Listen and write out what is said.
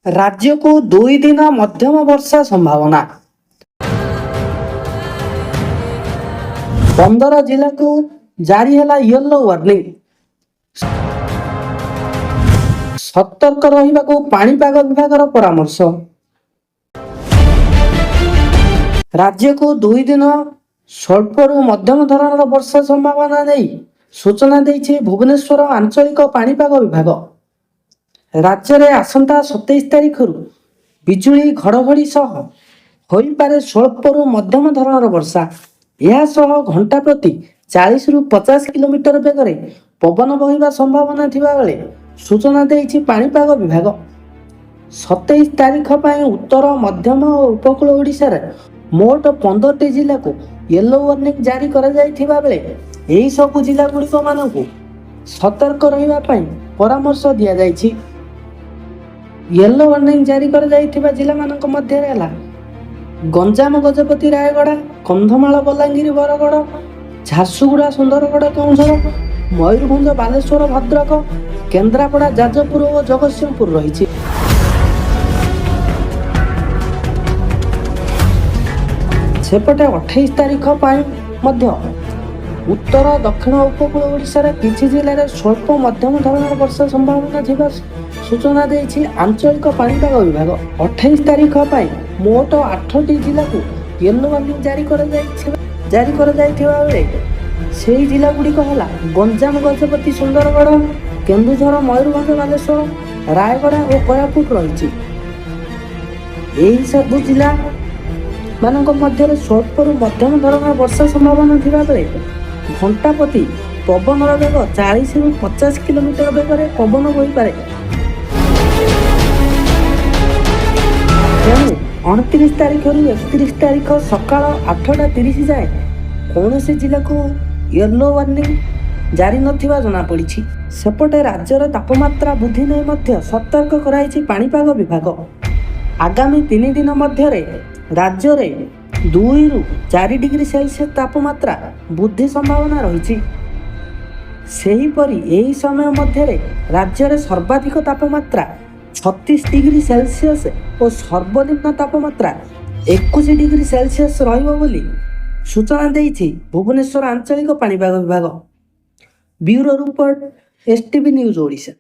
राज्य को 2 दिन मध्यम वर्षा संभावना। 15 जिला को जारी है येलो वार्निंग। सतर्क रहिबा को पाणीपाग विभाग परामर्श। राज्य को 2 दिन स्वल्परू मध्यम धरणर वर्षा संभावना नहीं सूचना देछि भुवनेश्वर आंचलिक पाणीपाग विभाग। राज्य में आसंता 27 तारिख बिजुली घड़घड़ी सह होई पारे स्वल्परू मध्यम धरणर वर्षा। यह सह घंटा प्रति 40 रु 50 किलोमीटर बेगरे पवन बहिबा संभावना थिबा बेले सूचना देछि पाणीपाग विभाग। 27 तारिख पर उत्तर मध्यम और उपकूल ओडिशा रे मोट 15 जिला को येलो वार्निंग जारी करा जायथिबा बेले एही सब जिला गुड़िक मानकु सतर्क रहिबा पई परामर्श दिया जायछि। येलो वार्निंग जारी करा जायथिबा जिला मानक मध्य रहला गंजाम गजपति रायगड़ा, कंधमाल बलांगीर बरगड़, झारसुगुड़ा सुंदरगड़ केउझर, मयूरभंज बालेश्वर भद्रक, केन्द्रापड़ा जाजपुर और जगतसिंहपुर रही। सेपटे 28 तारिख मध्य उत्तर दक्षिण उपकूल ओडिशा रे किछि जिले में स्वल्प मध्यम धरणर वर्षा संभावना थिबा सूचना देछि आंचलिक पाणीपाग विभाग। 28 तारिख मोट 8टी जिला को येलो वार्निंग जारी करा जायथिबा बेले सेही जिला गुड़िक हला गंजाम गजपति सुंदरगढ़, केन्दुझर मयूरभंज बालेश्वर रायगड़ा और कोरापुट रही। यही सब जिला मानक मध्य स्वल्परू मध्यम धरणर वर्षा संभावना थिबा बेले घंटा प्रति पवन बेग 40 रु 50 किलोमीटर बेगरे पवन बही पारे। तेणु 29 तारिख रु 31 तारिख सकाळ 8:30 जाए कौन से जिला को येलो वार्निंग जारी नथिबा जना पड़ी। सेपटे राज्यर तापमात्रा वृद्धि नहीं मध्य सतर्क कराइछि पाणीपाग विभाग। आगामी 3 दिन मध्य राज्य में 2 रु 4 डिग्री सेल्सियस तापमात्रा वृद्धि संभावना रही। सेहीपरि यही समय मध्य राज्य में सर्वाधिक तापमात्रा 36 डिग्री सेल्सियस और सर्वनिम्न तापमात्रा 21 डिग्री सेल्सियस रहिबो बोली सूचना देछि भुवनेश्वर आंचलिक पाणीपाग विभाग। Bureau report, STV news Odisha.